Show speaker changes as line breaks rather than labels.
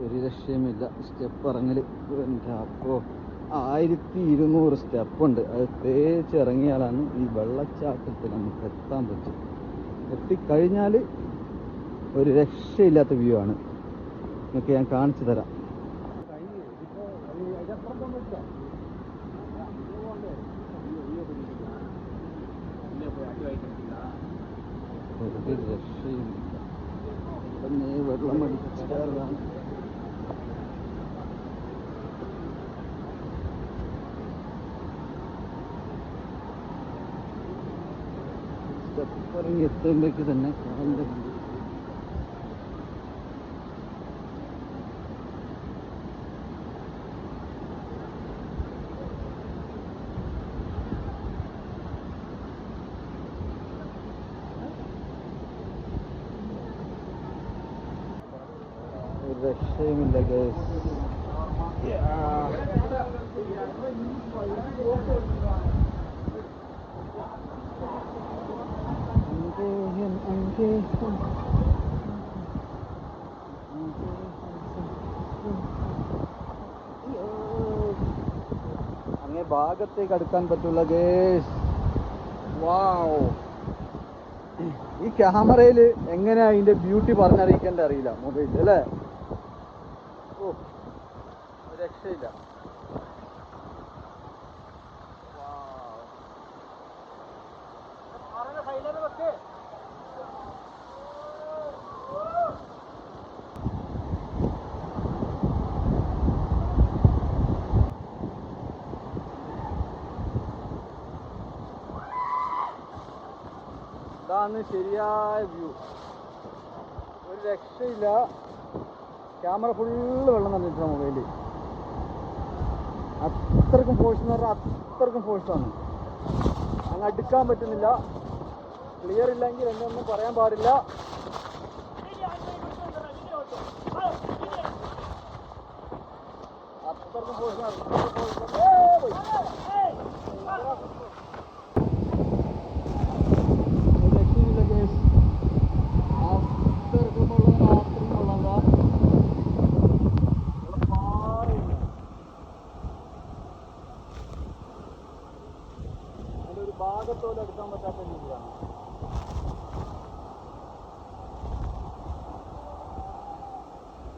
ഒരു രക്ഷയുമില്ല. സ്റ്റെപ്പ് ഇറങ്ങൽ അപ്പോൾ 1200 സ്റ്റെപ്പുണ്ട്. അത് തേച്ചിറങ്ങിയാലാണ് ഈ വെള്ളച്ചാട്ടത്തിൽ നമുക്ക് എത്താൻ പറ്റും. എത്തിക്കഴിഞ്ഞാൽ ഒരു രക്ഷയില്ലാത്ത വ്യൂ ആണ്. നിങ്ങൾക്ക് ഞാൻ കാണിച്ചു തരാം. ഒരു രക്ഷയുമില്ല. വെള്ളം അടിച്ചാലാണ് സ്റ്റെപ്പ് ഇറങ്ങി എത്തുമ്പോഴേക്ക് തന്നെ കാലിൻ്റെ രക്ഷയുമില്ല ഗൈസ്. അങ്ങേ ഭാഗത്തേക്ക് അടുക്കാൻ പറ്റുള്ള ഗൈസ്. വാവ്, ഈ ക്യാമറയിൽ എങ്ങനെയാ അതിന്റെ ബ്യൂട്ടി പറഞ്ഞറിയിക്കേണ്ട അറിയില്ല മൊബൈലിൽ അല്ലേ. ഓ, രക്ഷയില്ല. ഇതാണ് ശരിയായ വ്യൂ. ഒരു രക്ഷയില്ല. ക്യാമറ ഫുള്ള് വെള്ളം തന്നിട്ടുണ്ട് മൊബൈലിൽ. അത്രക്കും ഫോഴ്സ് എന്ന് പറഞ്ഞാൽ അത്രക്കും ഫോഴ്സാണ്. അങ്ങ് അടുക്കാൻ പറ്റുന്നില്ല. ക്ലിയർ ഇല്ലെങ്കിൽ എന്നെ ഒന്നും പറയാൻ പാടില്ല. അത്രക്കും ഫോഴ്സാണ്. ഭാഗത്തോടെ എടുക്കാൻ പറ്റാത്ത രീതിയിലാണ്.